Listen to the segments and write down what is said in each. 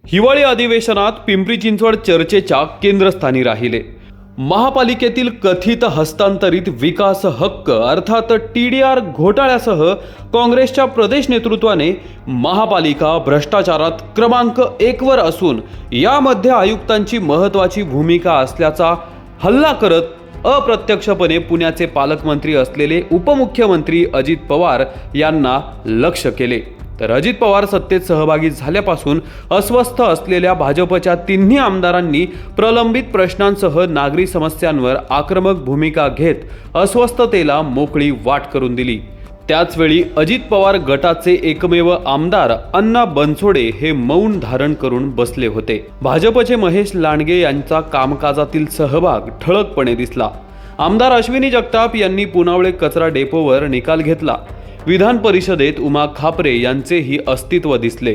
हिवाळी अधिवेशनात पिंपरी चिंचवड चर्चेच्या केंद्रस्थानी राहिले। महापालिकेतील कथित हस्तांतरित विकास हक्क अर्थात TDR घोटाळ्यासह काँग्रेसच्या प्रदेश नेतृत्वाने महापालिका भ्रष्टाचारात क्रमांक 1 वर असून यामध्ये आयुक्तांची महत्त्वाची भूमिका असल्याचा हल्ला करत अप्रत्यक्षपणे पुण्याचे पालकमंत्री असलेले उपमुख्यमंत्री अजित पवार यांना लक्ष्य केले। तर अजित पवार सत्तेत सहभागी झाल्यापासून अस्वस्थ असलेल्या भाजपच्या तिन्ही आमदारांनी प्रलंबित प्रश्नांसह नागरी समस्यांवर आक्रमक भूमिका घेत अस्वस्थतेला मोकळी वाट करून दिली। त्याचवेळी अजित पवार गटाचे एकमेव आमदार अण्णा बनसोडे हे मौन धारण करून बसले होते। भाजपचे महेश लांडगे यांचा कामकाजातील सहभाग ठळकपणे दिसला। आमदार अश्विनी जगताप यांनी पुनावळे कचरा डेपोवर निकाल घेतला। विधान परिषदेत उमा खापरे यांचेही अस्तित्व दिसले।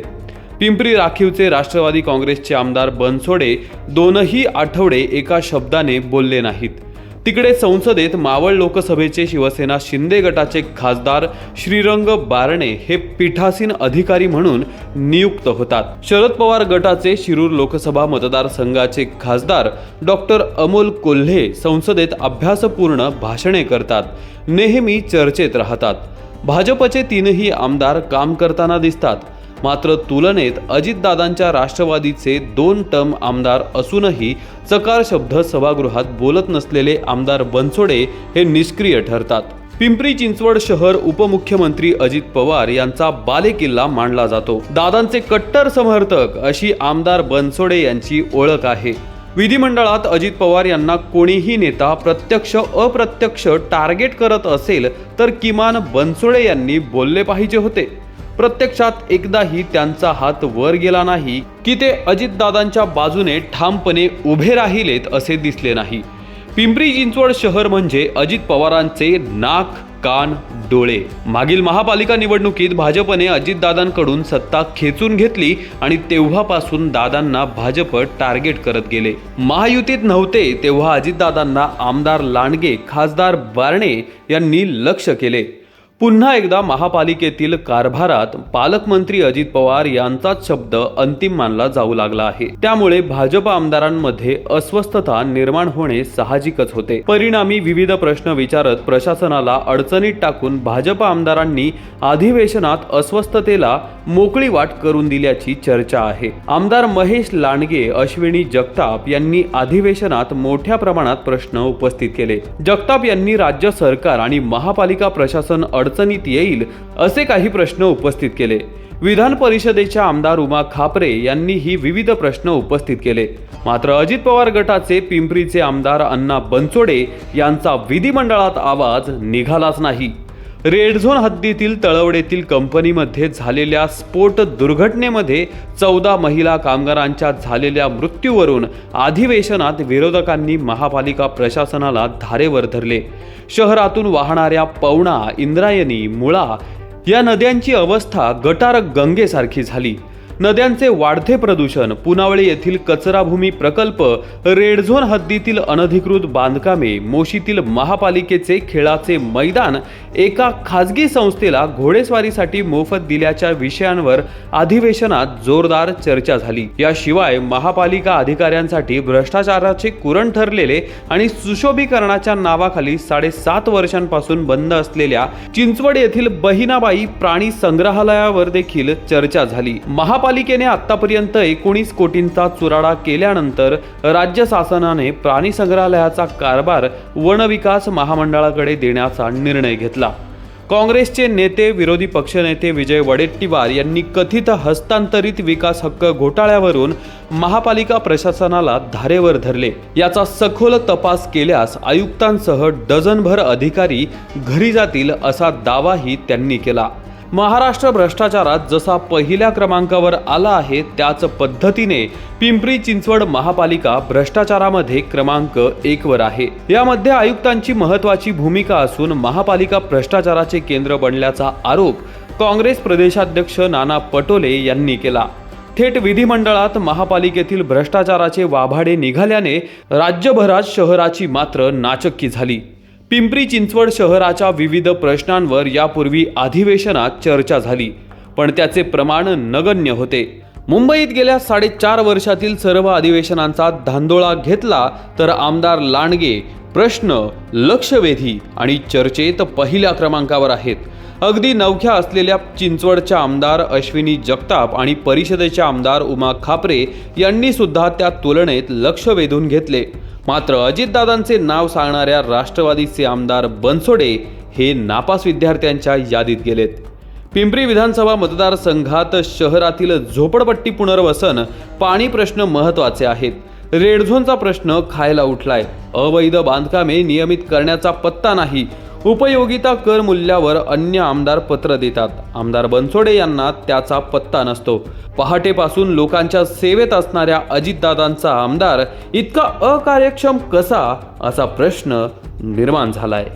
पिंपरी राखीवचे राष्ट्रवादी काँग्रेसचे आमदार बनसोडे दोनही आठवडे एका शब्दाने बोलले नाहीत। तिकडे संसदेत मावळ लोकसभेचे शिवसेना शिंदे गटाचे खासदार श्रीरंग बारणे हे पीठासीन अधिकारी म्हणून नियुक्त होतात। शरद पवार गटाचे शिरूर लोकसभा मतदारसंघाचे खासदार डॉक्टर अमोल कोल्हे संसदेत अभ्यासपूर्ण भाषणे करतात, नेहमी चर्चेत राहतात। भाजपचे तीनही आमदार काम करताना दिसतात। मात्र तुलनेत अजितदादांच्या राष्ट्रवादीचे 2 टर्म आमदार असूनही चकार शब्द सभागृहात बोलत नसलेले आमदार बनसोडे हे निष्क्रिय ठरतात। पिंपरी चिंचवड शहर उपमुख्यमंत्री अजित पवार यांचा बालेकिल्ला मानला जातो। दादांचे कट्टर समर्थक अशी आमदार बनसोडे यांची ओळख आहे। विधिमंडळात अजित पवार यांना कोणीही नेता प्रत्यक्ष अप्रत्यक्ष टार्गेट करत असेल तर किमान बनसोडे यांनी बोलले पाहिजे होते। प्रत्यक्षात एकदाही त्यांचा हात वर गेला नाही की ते अजितदादांच्या बाजूने ठामपणे उभे राहिलेत असे दिसले नाही। पिंपरी चिंचवड शहर म्हणजे अजित पवारांचे नाक कान डोळे। मागील महापालिका निवडणुकीत भाजपने अजितदादांकडून सत्ता खेचून घेतली आणि तेव्हापासून दादांना भाजप टार्गेट करत गेले। महायुतीत नव्हते तेव्हा अजितदादांना आमदार लांडगे खासदार बारणे यांनी लक्ष केले। पुन्हा एकदा महापालिकेतील कारभारात पालकमंत्री अजित पवार यांचाच शब्द अंतिम मानला जाऊ लागला आहे। त्यामुळे भाजप आमदारांमध्ये अस्वस्थता निर्माण होणे साहजिकच होते। परिणामी विविध प्रश्न विचारत प्रशासनाला अडचणीत टाकून भाजप आमदारांनी अधिवेशनात अस्वस्थतेला मोकळी वाट करून दिल्याची चर्चा आहे। आमदार महेश लांडगे अश्विनी जगताप यांनी अधिवेशनात मोठ्या प्रमाणात प्रश्न उपस्थित केले। जगताप यांनी राज्य सरकार आणि महापालिका प्रशासन अडचणीत येईल असे काही प्रश्न उपस्थित केले। विधान परिषदेच्या आमदार उमा खापरे यांनीही विविध प्रश्न उपस्थित केले। मात्र अजित पवार गटाचे पिंपरीचे आमदार अण्णा बनसोडे यांचा विधिमंडळात आवाज निघालाच नाही। रेड झोन हद्दीतील तळवडेतील कंपनीमध्ये झालेल्या स्फोट दुर्घटनेमध्ये 14 महिला कामगारांच्या झालेल्या मृत्यूवरून अधिवेशनात विरोधकांनी महापालिका प्रशासनाला धारेवर धरले। शहरातून वाहणाऱ्या पवना, इंद्रायणी, मुळा या नद्यांची अवस्था गटार गंगेसारखी झाली। नद्यांचे वाढते प्रदूषण, पुनावळे येथील कचराभूमी प्रकल्प, रेड झोन हद्दीतील अनधिकृत बांधकामे, मोशीतील महापालिकेचे खेळाचे मैदान एका खाजगी संस्थेला घोडेस्वारीसाठी मोफत दिल्याच्या विषयांवर अधिवेशनात जोरदार चर्चा झाली। याशिवाय महापालिका अधिकाऱ्यांसाठी भ्रष्टाचाराचे कुरण ठरलेले आणि सुशोभीकरणाच्या नावाखाली 7.5 वर्षांपासून बंद असलेल्या चिंचवड येथील बहिणाबाई प्राणी संग्रहालयावर देखील चर्चा झाली। महापालिकेने आतापर्यंत 19 कोटींचा चुराडा केल्यानंतर राज्य शासनाने प्राणी संग्रहालयाचा कारभार वन विकास महामंडळाकडे देण्याचा निर्णय घेतला। काँग्रेसचे नेते विरोधी पक्षनेते विजय वडेट्टीवार यांनी कथित हस्तांतरित विकास हक्क घोटाळ्यावरून महापालिका प्रशासनाला धारेवर धरले। याचा सखोल तपास केल्यास आयुक्तांसह डझनभर अधिकारी घरी जातील असा दावाही त्यांनी केला। महाराष्ट्र भ्रष्टाचारात जसा पहिल्या क्रमांकावर आला आहे त्याच पद्धतीने पिंपरी चिंचवड महापालिका भ्रष्टाचारामध्ये क्रमांक 1 वर आहे। यामध्ये आयुक्तांची महत्त्वाची भूमिका असून महापालिका भ्रष्टाचाराचे केंद्र बनल्याचा आरोप काँग्रेस प्रदेशाध्यक्ष नाना पटोले यांनी केला। थेट विधिमंडळात महापालिकेतील भ्रष्टाचाराचे वाभाडे निघाल्याने राज्यभरात शहराची मात्र नाचक्की झाली। पिंपरी चिंचवड शहराच्या विविध प्रश्नांवर यापूर्वी अधिवेशनात चर्चा झाली, पण त्याचे प्रमाण नगण्य होते। मुंबईत गेल्या 4.5 वर्षातील सर्व अधिवेशनांचा धांदोळा घेतला तर आमदार लांडगे प्रश्न, लक्षवेधी आणि चर्चेत पहिल्या क्रमांकावर आहेत. अगदी नवख्या असलेल्या चिंचवडच्या आमदार अश्विनी जगताप आणि परिषदेच्या आमदार उमा खापरे यांनी सुद्धा त्या तुलनेत लक्ष वेधून घेतले. मात्र अजितदादांचे नाव सांगणाऱ्या राष्ट्रवादीचे आमदार बनसोडे हे नापास विद्यार्थ्यांच्या यादीत गेलेत. पिंपरी विधानसभा मतदारसंघात शहरातील झोपडपट्टी पुनर्वसन, पाणी प्रश्न महत्त्वाचे आहेत. रेड झोनचा प्रश्न खायला उठलाय. अवैध बांधकामे नियमित करण्याचा पत्ता नाही. उपयोगिता कर मूल्यावर अन्य आमदार पत्र देतात. आमदार बनसोडे यांना त्याचा पत्ता नसतो. पहाटेपासून लोकांच्या सेवेत असणाऱ्या अजितदादांचा आमदार इतका अकार्यक्षम कसा, असा प्रश्न निर्माण झालाय.